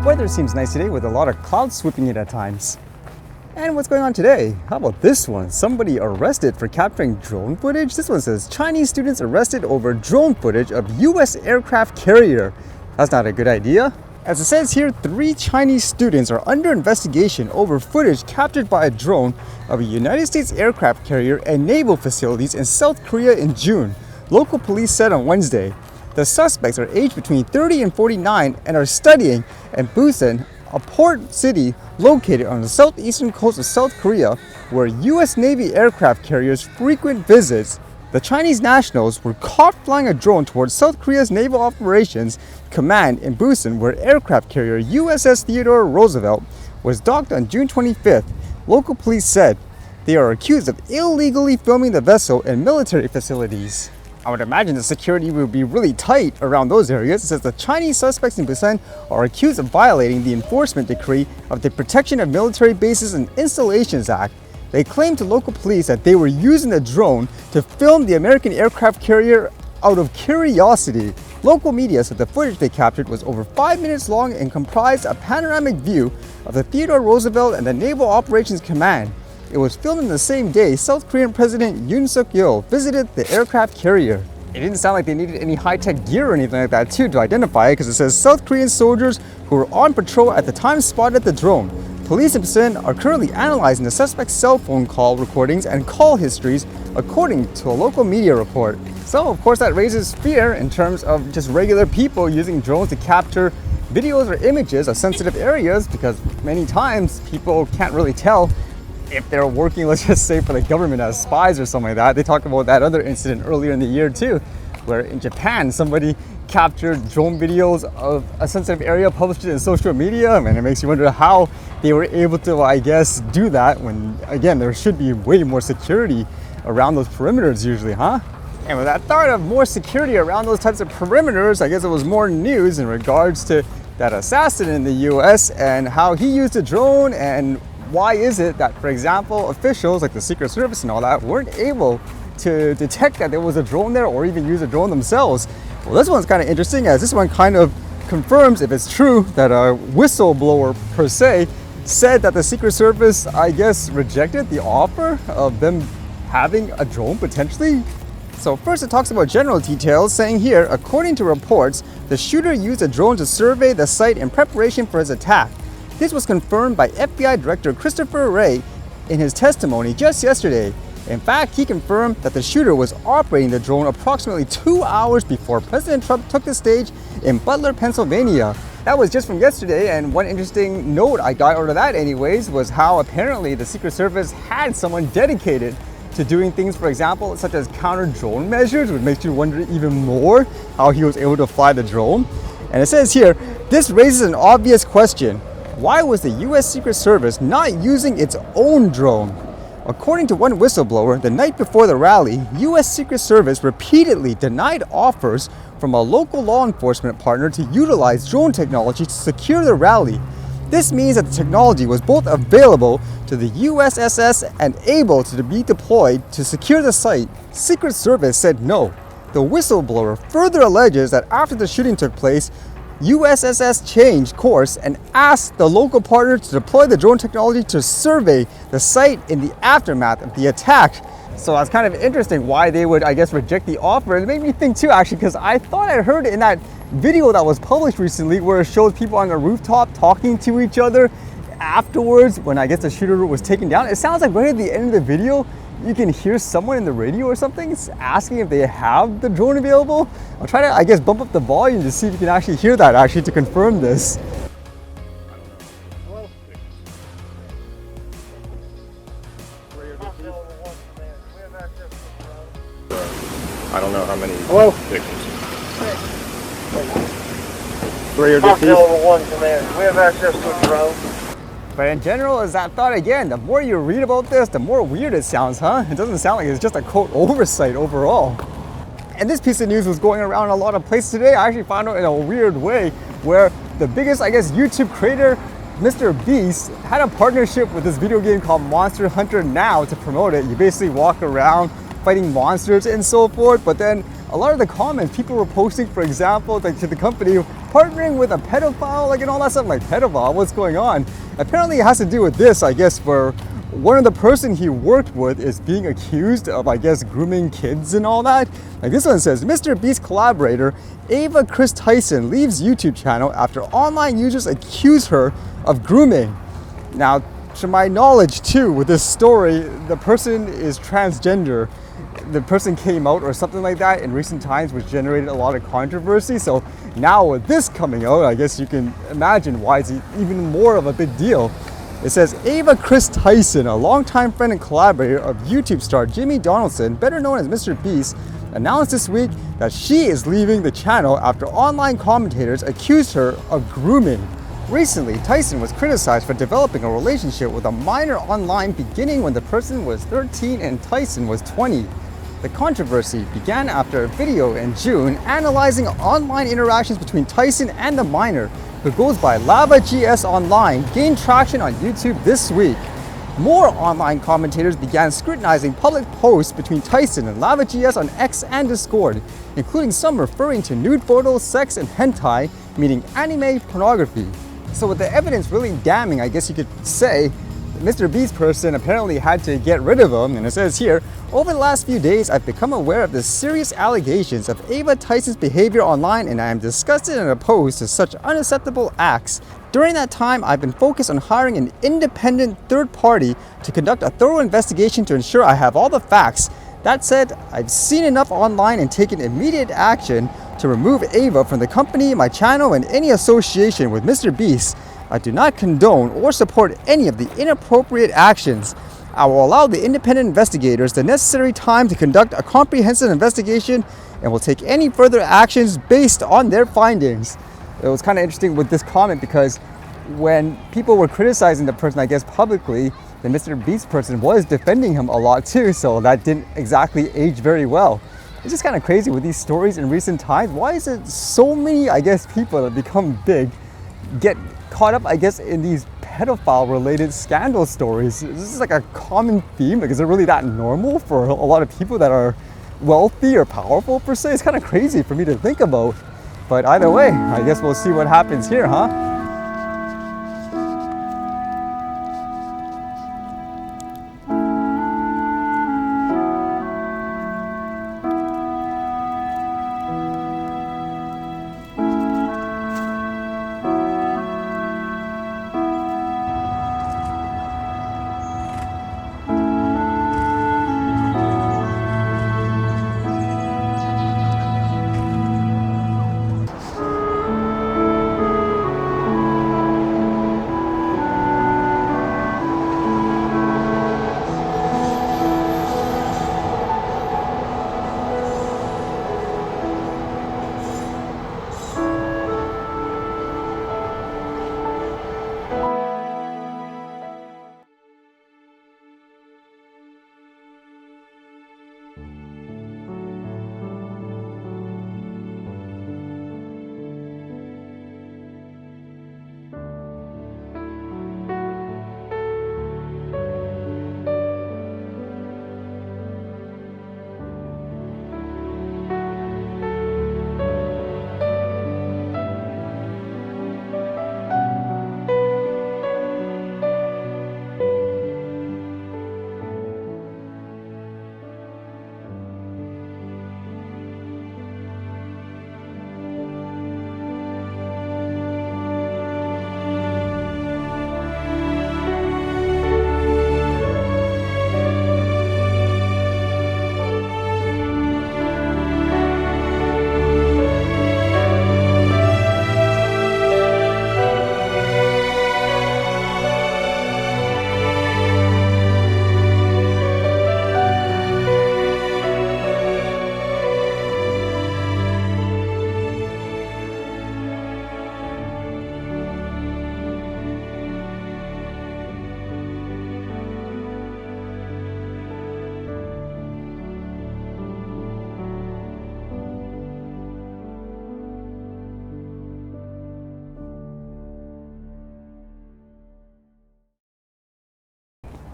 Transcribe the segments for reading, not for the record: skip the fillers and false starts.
Weather seems nice today with a lot of clouds sweeping in at times. And what's going on today? How about this one? Somebody arrested for capturing drone footage? This one says Chinese students arrested over drone footage of US aircraft carrier. That's not a good idea. As it says here, 3 Chinese students are under investigation over footage captured by a drone of a United States aircraft carrier and naval facilities in South Korea in June, local police said on Wednesday. The suspects are aged between 30 and 49 and are studying in Busan, a port city located on the southeastern coast of South Korea, where US Navy aircraft carriers frequent visits. The Chinese nationals were caught flying a drone towards South Korea's Naval Operations Command in Busan, where aircraft carrier USS Theodore Roosevelt was docked on June 25th, local police said. They are accused of illegally filming the vessel in military facilities. I would imagine the security will be really tight around those areas. It says the Chinese suspects in Busan are accused of violating the enforcement decree of the Protection of Military Bases and Installations Act. They claimed to local police that they were using the drone to film the American aircraft carrier out of curiosity. Local media said the footage they captured was over 5 minutes long and comprised a panoramic view of the Theodore Roosevelt and the Naval Operations Command. It was filmed in the same day South Korean President Yoon Suk-yeol visited the aircraft carrier. It didn't sound like they needed any high-tech gear or anything like that too to identify it, because it says South Korean soldiers who were on patrol at the time spotted the drone. Police in Busan are currently analyzing the suspect's cell phone call recordings and call histories, according to a local media report. So, of course, that raises fear in terms of just regular people using drones to capture videos or images of sensitive areas, because many times people can't really tell if they're working, let's just say, for the government as spies or something like that. They talked about that other incident earlier in the year too, where in Japan somebody captured drone videos of a sensitive area, published it in social media, and it makes you wonder how they were able to, I guess, do that when, again, there should be way more security around those perimeters usually, huh? And with that thought of more security around those types of perimeters, I guess it was more news in regards to that assassin in the US and how he used a drone, and why is it that, for example, officials like the Secret Service and all that weren't able to detect that there was a drone there or even use a drone themselves? Well, this one's kind of interesting, as this one kind of confirms, if it's true, that a whistleblower per se said that the Secret Service, I guess, rejected the offer of them having a drone potentially. So first it talks about general details, saying here, according to reports, the shooter used a drone to survey the site in preparation for his attack. This was confirmed by FBI Director Christopher Wray in his testimony just yesterday. In fact, he confirmed that the shooter was operating the drone approximately 2 hours before President Trump took the stage in Butler, Pennsylvania. That was just from yesterday, and one interesting note I got out of that anyways was how apparently the Secret Service had someone dedicated to doing things, for example, such as counter drone measures, which makes you wonder even more how he was able to fly the drone. And it says here, this raises an obvious question. Why was the US Secret Service not using its own drone? According to one whistleblower, the night before the rally, US Secret Service repeatedly denied offers from a local law enforcement partner to utilize drone technology to secure the rally. This means that the technology was both available to the USSS and able to be deployed to secure the site. Secret Service said no. The whistleblower further alleges that after the shooting took place, USSS changed course and asked the local partner to deploy the drone technology to survey the site in the aftermath of the attack. So that's kind of interesting why they would, I guess, reject the offer. And it made me think too, actually, because I thought I heard it in that video that was published recently where it shows people on the rooftop talking to each other afterwards when I guess the shooter was taken down. It sounds like right at the end of the video, you can hear someone in the radio or something asking if they have the drone available. I'll try to, I guess, bump up the volume to see if you can actually hear that, actually, to confirm this. I don't know how many Hello? victims. 3 or Foxtrot 1 command. We have access to a drone. But in general, as that thought again, the more you read about this, the more weird it sounds, huh? It doesn't sound like it's just a quote oversight overall. And this piece of news was going around a lot of places today. I actually found out in a weird way where the biggest, I guess, YouTube creator, Mr. Beast, had a partnership with this video game called Monster Hunter Now to promote it. You basically walk around fighting monsters and so forth. But then a lot of the comments, people were posting, for example, like to the company partnering with a pedophile, like and all that stuff. Like, pedophile, what's going on? Apparently it has to do with this, I guess, where one of the person he worked with is being accused of, I guess, grooming kids and all that. Like this one says, Mr. Beast collaborator Ava Kris Tyson leaves YouTube channel after online users accuse her of grooming. Now, to my knowledge too, with this story, the person is transgender. The person came out or something like that in recent times, which generated a lot of controversy. So now with this coming out, I guess you can imagine why it's even more of a big deal. It says, Ava Kris Tyson, a longtime friend and collaborator of YouTube star Jimmy Donaldson, better known as Mr. Beast, announced this week that she is leaving the channel after online commentators accused her of grooming. Recently, Tyson was criticized for developing a relationship with a minor online beginning when the person was 13 and Tyson was 20. The controversy began after a video in June analyzing online interactions between Tyson and the minor, who goes by Lava GS Online, gained traction on YouTube this week. More online commentators began scrutinizing public posts between Tyson and Lava GS on X and Discord, including some referring to nude photos, sex, and hentai, meaning anime pornography. So with the evidence really damning, I guess you could say, Mr. Beast person apparently had to get rid of him, and it says here, over the last few days, I've become aware of the serious allegations of Ava Tyson's behavior online, and I am disgusted and opposed to such unacceptable acts. During that time, I've been focused on hiring an independent third party to conduct a thorough investigation to ensure I have all the facts. That said, I've seen enough online and taken immediate action to remove Ava from the company, my channel, and any association with Mr. Beast. I do not condone or support any of the inappropriate actions. I will allow the independent investigators the necessary time to conduct a comprehensive investigation and will take any further actions based on their findings. It was kind of interesting with this comment because when people were criticizing the person, I guess publicly, the Mr. Beast person was defending him a lot too, so that didn't exactly age very well. It's just kind of crazy with these stories in recent times. Why is it so many, I guess, people that become big get caught up, I guess, in these pedophile related scandal stories? This is like a common theme. Like, is it really that normal for a lot of people that are wealthy or powerful per se? It's kind of crazy for me to think about. But either way, I guess we'll see what happens here, huh?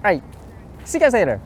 All right, see you guys later.